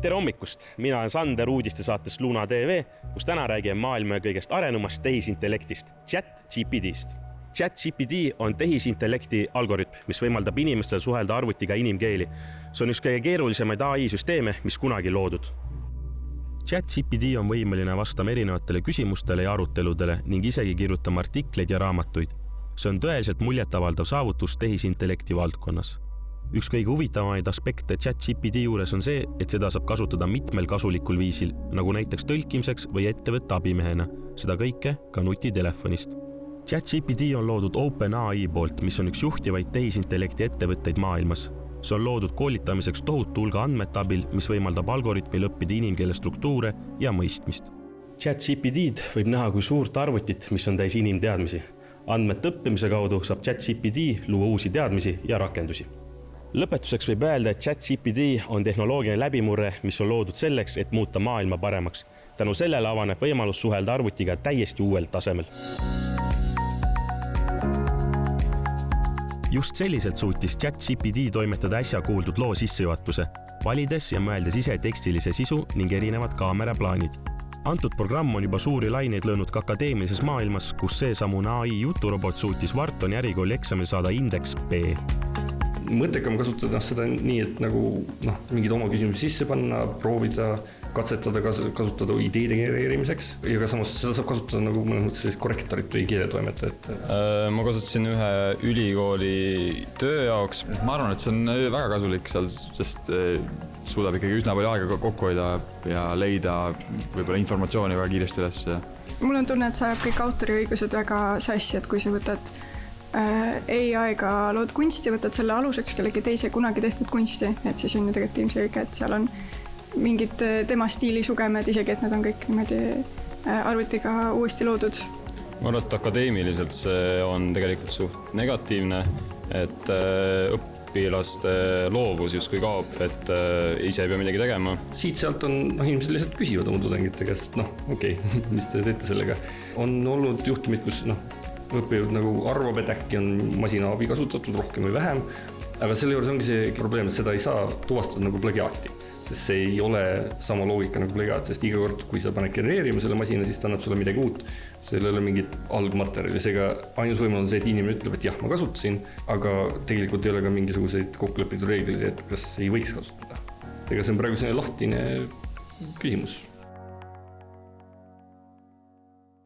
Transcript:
Tere hommikust! Mina olen Sander uudiste saates Luna TV, kus täna räägime maailma kõigest arenumast tehisintellektist, ChatGPT'st. ChatGPT on tehisintellekti algoritm, mis võimaldab inimestel suhelda arvutiga inimkeeli. See on üks kõige keerulisemaid AI-süsteeme, mis kunagi loodud. ChatGPT on võimeline vastama erinevatele küsimustele ja aruteludele ning isegi kirjutama artikleid ja raamatuid. See on tõeliselt muljetavaldav saavutus tehisintellekti valdkonnas. Üks kõige huvitavamaid aspekte ChatGPT juures on see, et seda saab kasutada mitmel kasulikul viisil, nagu näiteks tõlkimiseks või ettevõtte abimehena, seda kõike ka nutitelefonist. ChatGPT on loodud OpenAI poolt, mis on üks juhtivaid tehisintellekti ettevõtteid maailmas. See on loodud koolitamiseks tohutu hulga andmete abil, mis võimaldab algoritmil õppida inimkeele struktuure ja mõistmist. ChatGPT-d võib näha kui suurt arvutit, mis on täis inimteadmisi. Andmete õppimise kaudu saab ChatGPT luua uusi teadmisi ja rakendusi. Lõpetuseks võib öelda, et ChatGPT on tehnoloogiline läbimurre, mis on loodud selleks, et muuta maailma paremaks. Tänu sellele avaneb võimalus suhelda arvutiga täiesti uuel tasemel. Just selliselt suutis ChatGPT toimetada äsja kuuldud loo sissejuhatuse, valides ja mõeldes ise tekstilise sisu ning erinevad kaameraplaanid. Antud programm on juba suuri laineid löönud ka akadeemilises maailmas, kus seesamune AI juturobot suutis Whartoni ärikooli eksamil saada indeks B. Mõttekam kasutada seda nii, et nagu mingid oma küsimusi sisse panna, proovida, katsetada, kasutada ideede genereerimiseks ja ka samas seda saab kasutada nagu mõnes mõttes sellist korrektorit või keeletoimetajat. Ma kasutasin ühe ülikooli töö jaoks. Ma arvan, et see on väga kasulik seal, sest suudab ikkagi üsna palju aega kokku hoida ja leida võib-olla informatsiooni väga kiiresti üles. Mul on tunne, et sa ajab kõik autoriõigused väga sassi, et kui sa võtad AI-ga lood kunsti, võtad selle aluseks kellegi teise kunagi tehtud kunsti, et siis on ju tegelikult ilmselge, et seal on mingid tema stiili sugemed, isegi et need on kõik niimoodi arvutiga uuesti loodud. Ma arvan, et akadeemiliselt see on tegelikult suht negatiivne, et õpilaste loovus justkui kaob, et ise ei pea midagi tegema. Siit-sealt on inimesed lihtsalt küsivad oma tudengite käest, mis te teete sellega. On olnud juhtumid, kus õppejõud nagu arvab, et äkki on masina abi kasutatud rohkem või vähem, aga selle juures ongi see probleem, et seda ei saa tuvastada nagu plagiaati, sest see ei ole sama loogika nagu plagiaat, sest iga kord, kui sa paned genereerima selle masina, siis ta annab sulle midagi uut, seal ei ole mingit algmaterjali, seega ainus võimalus on see, et inimene ütleb, et jah, ma kasutasin, aga tegelikult ei ole ka mingisuguseid kokkulepitud reeglid, et kas ei võiks kasutada. Ega see on praegu selline lahtine küsimus.